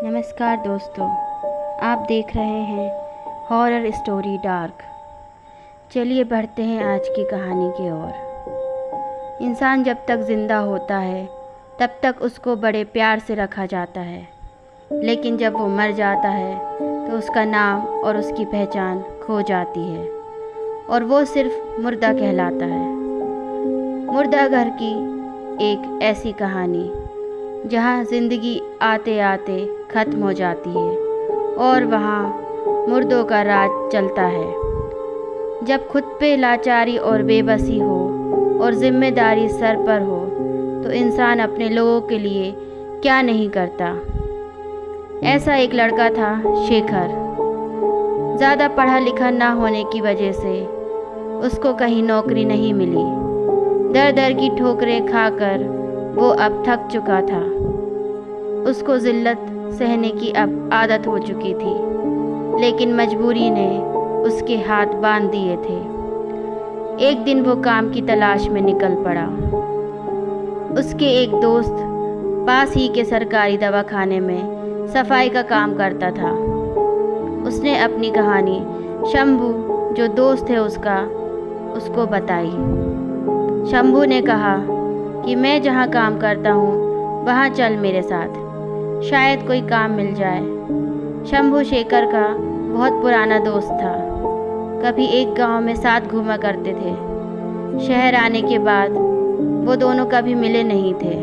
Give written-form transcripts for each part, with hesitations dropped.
नमस्कार दोस्तों, आप देख रहे हैं हॉरर स्टोरी डार्क। चलिए बढ़ते हैं आज की कहानी की ओर। इंसान जब तक ज़िंदा होता है तब तक उसको बड़े प्यार से रखा जाता है, लेकिन जब वो मर जाता है तो उसका नाम और उसकी पहचान खो जाती है और वो सिर्फ मुर्दा कहलाता है। मुर्दा घर की एक ऐसी कहानी जहाँ ज़िंदगी आते आते ख़त्म हो जाती है और वहाँ मुर्दों का राज चलता है। जब खुद पे लाचारी और बेबसी हो और ज़िम्मेदारी सर पर हो तो इंसान अपने लोगों के लिए क्या नहीं करता। ऐसा एक लड़का था, शेखर। ज़्यादा पढ़ा लिखा ना होने की वजह से उसको कहीं नौकरी नहीं मिली। दर दर की ठोकरें खाकर वो अब थक चुका था। उसको ज़िल्लत सहने की अब आदत हो चुकी थी, लेकिन मजबूरी ने उसके हाथ बांध दिए थे। एक दिन वो काम की तलाश में निकल पड़ा। उसके एक दोस्त पास ही के सरकारी दवाखाने में सफाई का काम करता था। उसने अपनी कहानी शंभू, जो दोस्त है उसको बताई। शंभू ने कहा कि मैं जहाँ काम करता हूँ वहाँ चल मेरे साथ, शायद कोई काम मिल जाए। शंभू शेखर का बहुत पुराना दोस्त था। कभी एक गांव में साथ घूमा करते थे। शहर आने के बाद वो दोनों कभी मिले नहीं थे।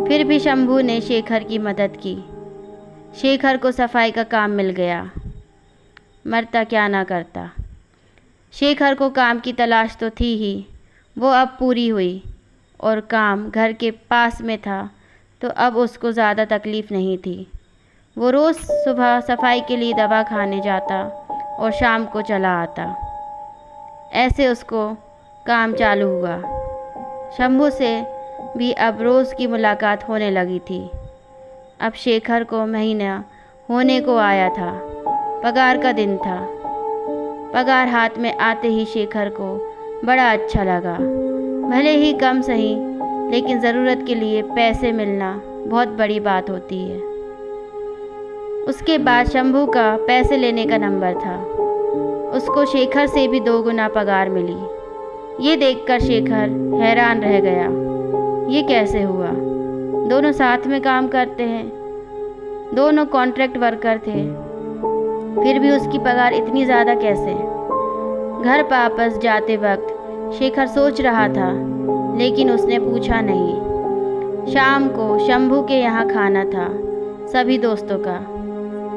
फिर भी शंभू ने शेखर की मदद की। शेखर को सफाई का काम मिल गया। मरता क्या ना करता। शेखर को काम की तलाश तो थी ही, वो अब पूरी हुई और काम घर के पास में था तो अब उसको ज़्यादा तकलीफ़ नहीं थी। वो रोज़ सुबह सफाई के लिए दवा खाने जाता और शाम को चला आता। ऐसे उसको काम चालू हुआ। शंभू से भी अब रोज़ की मुलाकात होने लगी थी। अब शेखर को महीना होने को आया था। पगार का दिन था। पगार हाथ में आते ही शेखर को बड़ा अच्छा लगा। भले ही कम सही, लेकिन ज़रूरत के लिए पैसे मिलना बहुत बड़ी बात होती है। उसके बाद शंभू का पैसे लेने का नंबर था। उसको शेखर से भी 2 गुना पगार मिली। ये देखकर शेखर हैरान रह गया। ये कैसे हुआ? दोनों साथ में काम करते हैं, दोनों कॉन्ट्रैक्ट वर्कर थे, फिर भी उसकी पगार इतनी ज़्यादा कैसे? घर वापस जाते वक्त शेखर सोच रहा था, लेकिन उसने पूछा नहीं। शाम को शंभू के यहाँ खाना था, सभी दोस्तों का।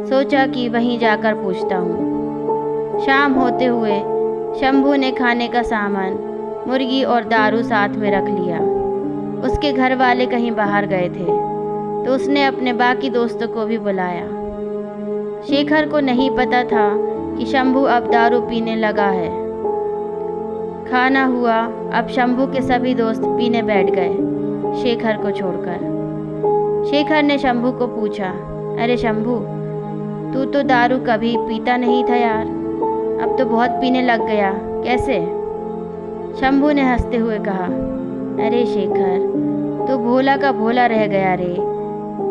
सोचा कि वहीं जाकर पूछता हूँ। शाम होते हुए शंभू ने खाने का सामान, मुर्गी और दारू साथ में रख लिया। उसके घर वाले कहीं बाहर गए थे तो उसने अपने बाकी दोस्तों को भी बुलाया। शेखर को नहीं पता था कि शंभू अब दारू पीने लगा है। खाना हुआ। अब शंभू के सभी दोस्त पीने बैठ गए, शेखर को छोड़कर। शेखर ने शंभू को पूछा, अरे शंभू, तू तो दारू कभी पीता नहीं था यार, अब तो बहुत पीने लग गया, कैसे? शंभू ने हंसते हुए कहा, अरे शेखर, तू भोला का भोला रह गया रे।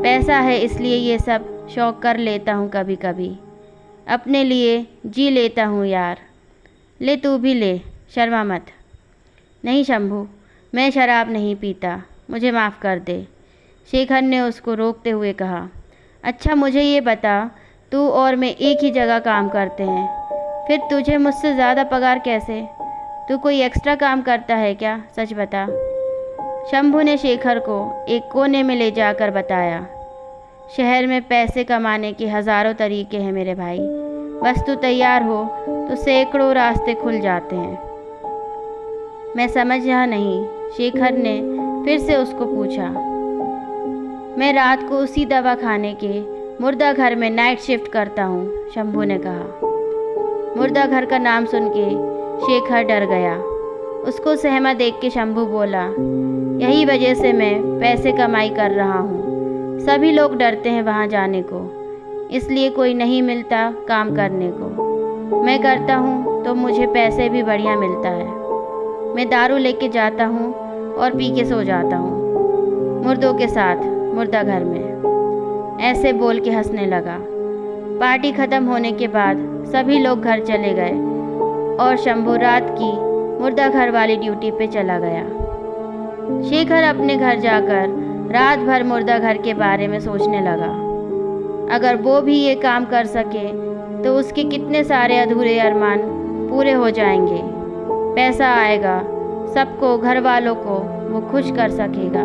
पैसा है इसलिए ये सब शौक कर लेता हूँ, कभी कभी अपने लिए जी लेता हूँ यार। ले तू भी ले, शर्मा मत। नहीं शंभू, मैं शराब नहीं पीता, मुझे माफ़ कर दे, शेखर ने उसको रोकते हुए कहा। अच्छा मुझे ये बता, तू और मैं एक ही जगह काम करते हैं, फिर तुझे मुझसे ज़्यादा पगार कैसे? तू कोई एक्स्ट्रा काम करता है क्या? सच बता। शंभू ने शेखर को एक कोने में ले जाकर बताया, शहर में पैसे कमाने के हज़ारों तरीके हैं मेरे भाई, बस तू तैयार हो तो सैकड़ों रास्ते खुल जाते हैं। मैं समझा नहीं, शेखर ने फिर से उसको पूछा। मैं रात को उसी दवा खाने के मुर्दा घर में नाइट शिफ्ट करता हूँ, शंभू ने कहा। मुर्दा घर का नाम सुन के शेखर डर गया। उसको सहमा देख के शंभू बोला, यही वजह से मैं पैसे कमाई कर रहा हूँ। सभी लोग डरते हैं वहाँ जाने को, इसलिए कोई नहीं मिलता काम करने को। मैं करता हूँ तो मुझे पैसे भी बढ़िया मिलता है। मैं दारू लेके जाता हूँ और पी के सो जाता हूँ मुर्दों के साथ मुर्दा घर में। ऐसे बोल के हंसने लगा। पार्टी ख़त्म होने के बाद सभी लोग घर चले गए और शंभू रात की मुर्दा घर वाली ड्यूटी पे चला गया। शेखर अपने घर जाकर रात भर मुर्दा घर के बारे में सोचने लगा। अगर वो भी ये काम कर सके तो उसके कितने सारे अधूरे अरमान पूरे हो जाएंगे। पैसा आएगा, सबको, घर वालों को वो खुश कर सकेगा।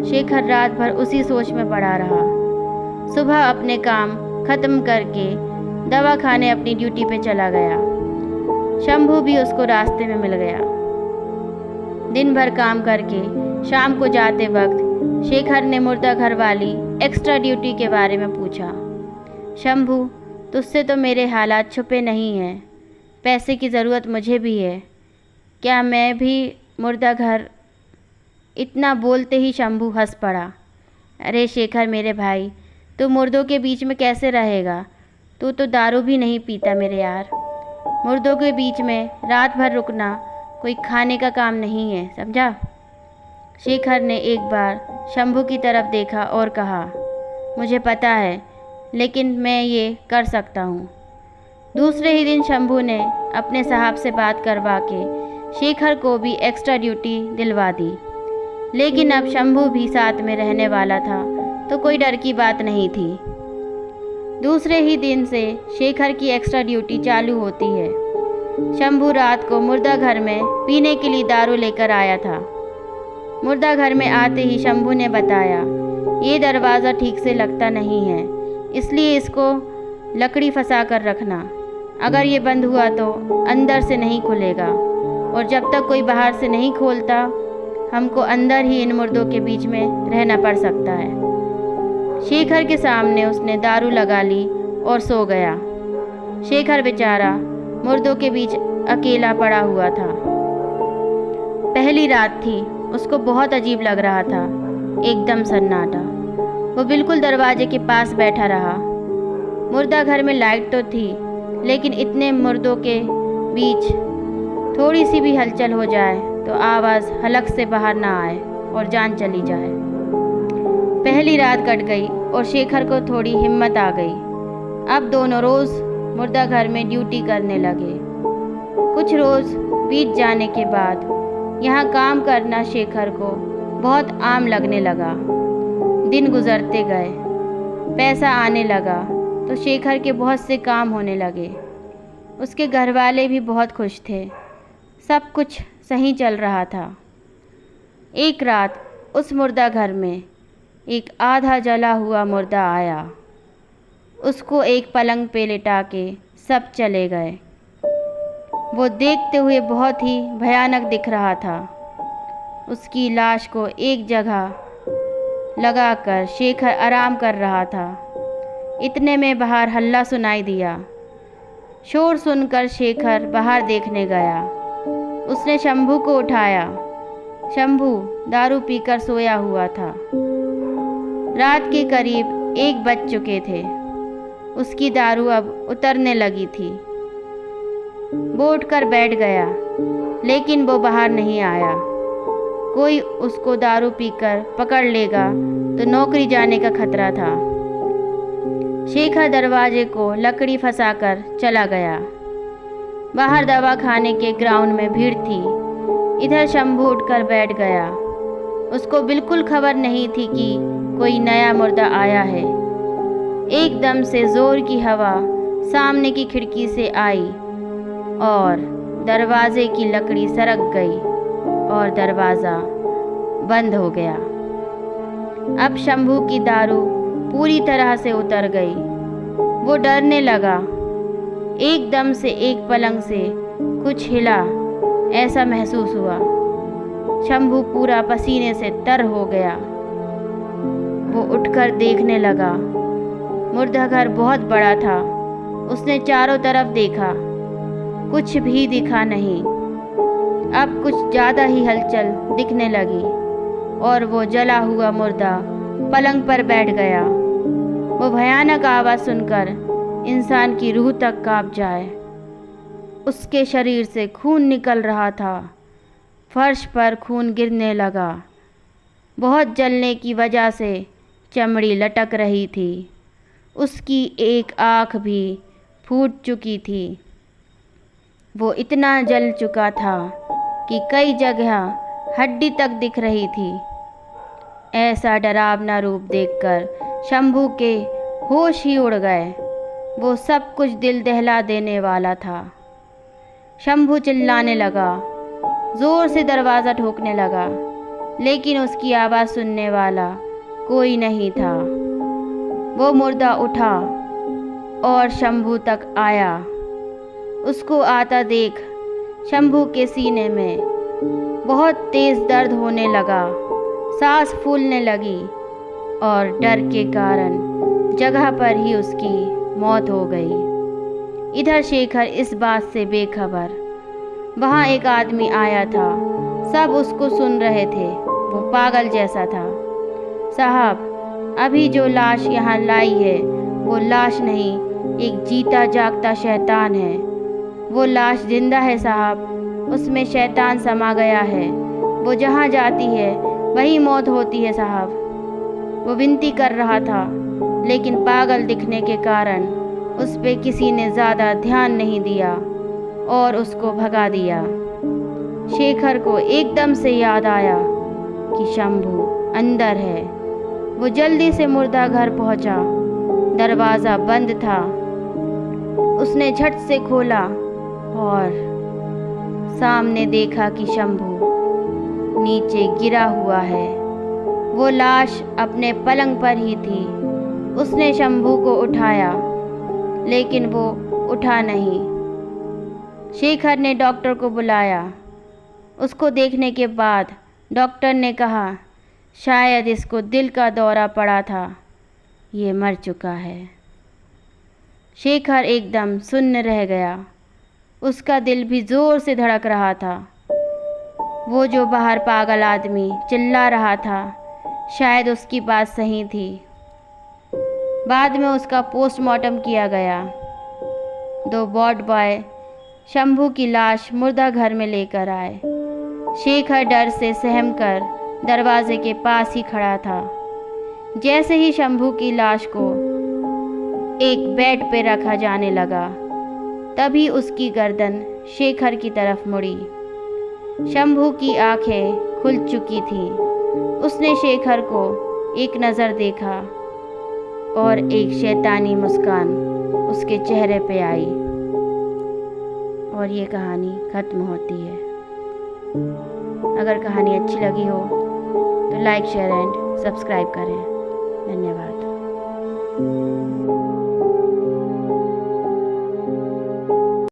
शेखर रात भर उसी सोच में पड़ा रहा। सुबह अपने काम ख़त्म करके दवाखाने अपनी ड्यूटी पे चला गया। शंभू भी उसको रास्ते में मिल गया। दिन भर काम करके शाम को जाते वक्त शेखर ने मुर्दा घर वाली एक्स्ट्रा ड्यूटी के बारे में पूछा। शंभू, तुझसे तो मेरे हालात छुपे नहीं हैं। पैसे की ज़रूरत मुझे भी है। क्या मैं भी मुर्दा घर? इतना बोलते ही शंभू हंस पड़ा। अरे शेखर मेरे भाई, तू मुर्दों के बीच में कैसे रहेगा? तू तो दारू भी नहीं पीता मेरे यार। मुर्दों के बीच में रात भर रुकना कोई खाने का काम नहीं है, समझा? शेखर ने एक बार शंभू की तरफ देखा और कहा, मुझे पता है, लेकिन मैं ये कर सकता हूँ। दूसरे ही दिन शंभू ने अपने साहब से बात करवा के शेखर को भी एक्स्ट्रा ड्यूटी दिलवा दी। लेकिन अब शंभू भी साथ में रहने वाला था तो कोई डर की बात नहीं थी। दूसरे ही दिन से शेखर की एक्स्ट्रा ड्यूटी चालू होती है। शंभू रात को मुर्दा घर में पीने के लिए दारू लेकर आया था। मुर्दा घर में आते ही शंभू ने बताया, ये दरवाज़ा ठीक से लगता नहीं है, इसलिए इसको लकड़ी फंसा कर रखना। अगर ये बंद हुआ तो अंदर से नहीं खुलेगा, और जब तक कोई बाहर से नहीं खोलता हमको अंदर ही इन मुर्दों के बीच में रहना पड़ सकता है। शेखर के सामने उसने दारू लगा ली और सो गया। शेखर बेचारा मुर्दों के बीच अकेला पड़ा हुआ था। पहली रात थी, उसको बहुत अजीब लग रहा था। एकदम सन्नाटा। वो बिल्कुल दरवाजे के पास बैठा रहा। मुर्दा घर में लाइट तो थी, लेकिन इतने मुर्दों के बीच थोड़ी सी भी हलचल हो जाए तो आवाज़ हलक से बाहर ना आए और जान चली जाए। पहली रात कट गई और शेखर को थोड़ी हिम्मत आ गई। अब दोनों रोज़ मुर्दा घर में ड्यूटी करने लगे। कुछ रोज़ बीत जाने के बाद यहाँ काम करना शेखर को बहुत आम लगने लगा। दिन गुजरते गए, पैसा आने लगा तो शेखर के बहुत से काम होने लगे। उसके घर वाले भी बहुत खुश थे। सब कुछ सही चल रहा था। एक रात उस मुर्दा घर में एक आधा जला हुआ मुर्दा आया। उसको एक पलंग पे लिटा के सब चले गए। वो देखते हुए बहुत ही भयानक दिख रहा था। उसकी लाश को एक जगह लगाकर शेखर आराम कर रहा था। इतने में बाहर हल्ला सुनाई दिया। शोर सुनकर शेखर बाहर देखने गया। उसने शंभू को उठाया। शंभू दारू पीकर सोया हुआ था। रात के करीब 1 बज चुके थे। उसकी दारू अब उतरने लगी थी। वो उठकर बैठ गया, लेकिन वो बाहर नहीं आया। कोई उसको दारू पीकर पकड़ लेगा तो नौकरी जाने का खतरा था। शेखर दरवाजे को लकड़ी फंसाकर चला गया। बाहर दवाखाने के ग्राउंड में भीड़ थी। इधर शंभू उठकर बैठ गया। उसको बिल्कुल खबर नहीं थी कि कोई नया मुर्दा आया है। एकदम से ज़ोर की हवा सामने की खिड़की से आई और दरवाजे की लकड़ी सरक गई और दरवाज़ा बंद हो गया। अब शंभू की दारू पूरी तरह से उतर गई। वो डरने लगा। एकदम से एक पलंग से कुछ हिला, ऐसा महसूस हुआ। शंभू पूरा पसीने से तर हो गया। वो उठकर देखने लगा। मुर्दा घर बहुत बड़ा था। उसने चारों तरफ देखा, कुछ भी दिखा नहीं। अब कुछ ज़्यादा ही हलचल दिखने लगी और वो जला हुआ मुर्दा पलंग पर बैठ गया। वो भयानक आवाज़ सुनकर इंसान की रूह तक कांप जाए। उसके शरीर से खून निकल रहा था। फर्श पर खून गिरने लगा। बहुत जलने की वजह से चमड़ी लटक रही थी। उसकी एक आँख भी फूट चुकी थी। वो इतना जल चुका था कि कई जगह हड्डी तक दिख रही थी। ऐसा डरावना रूप देखकर शंभू के होश ही उड़ गए। वो सब कुछ दिल दहला देने वाला था। शंभू चिल्लाने लगा, ज़ोर से दरवाज़ा ठोकने लगा, लेकिन उसकी आवाज़ सुनने वाला कोई नहीं था। वो मुर्दा उठा और शंभू तक आया। उसको आता देख शंभू के सीने में बहुत तेज़ दर्द होने लगा, सांस फूलने लगी और डर के कारण जगह पर ही उसकी मौत हो गई। इधर शेखर इस बात से बेखबर। वहाँ एक आदमी आया था, सब उसको सुन रहे थे। वो पागल जैसा था। साहब, अभी जो लाश यहाँ लाई है वो लाश नहीं, एक जीता जागता शैतान है। वो लाश जिंदा है साहब, उसमें शैतान समा गया है। वो जहाँ जाती है वही मौत होती है साहब। वो विनती कर रहा था, लेकिन पागल दिखने के कारण उस पे किसी ने ज़्यादा ध्यान नहीं दिया और उसको भगा दिया। शेखर को एकदम से याद आया कि शंभू अंदर है। वो जल्दी से मुर्दा घर पहुंचा। दरवाज़ा बंद था। उसने झट से खोला और सामने देखा कि शंभू नीचे गिरा हुआ है। वो लाश अपने पलंग पर ही थी। उसने शंभू को उठाया, लेकिन वो उठा नहीं। शेखर ने डॉक्टर को बुलाया। उसको देखने के बाद डॉक्टर ने कहा, शायद इसको दिल का दौरा पड़ा था, ये मर चुका है। शेखर एकदम सुन्न रह गया। उसका दिल भी ज़ोर से धड़क रहा था। वो जो बाहर पागल आदमी चिल्ला रहा था, शायद उसकी बात सही थी। बाद में उसका पोस्टमार्टम किया गया। 2 वार्ड बॉय शंभू की लाश मुर्दा घर में लेकर आए। शेखर डर से सहम कर दरवाजे के पास ही खड़ा था। जैसे ही शंभू की लाश को एक बेड पे रखा जाने लगा, तभी उसकी गर्दन शेखर की तरफ मुड़ी। शंभू की आंखें खुल चुकी थीं। उसने शेखर को एक नज़र देखा और एक शैतानी मुस्कान उसके चेहरे पे आई और ये कहानी ख़त्म होती है। अगर कहानी अच्छी लगी हो तो लाइक, शेयर एंड सब्सक्राइब करें। धन्यवाद।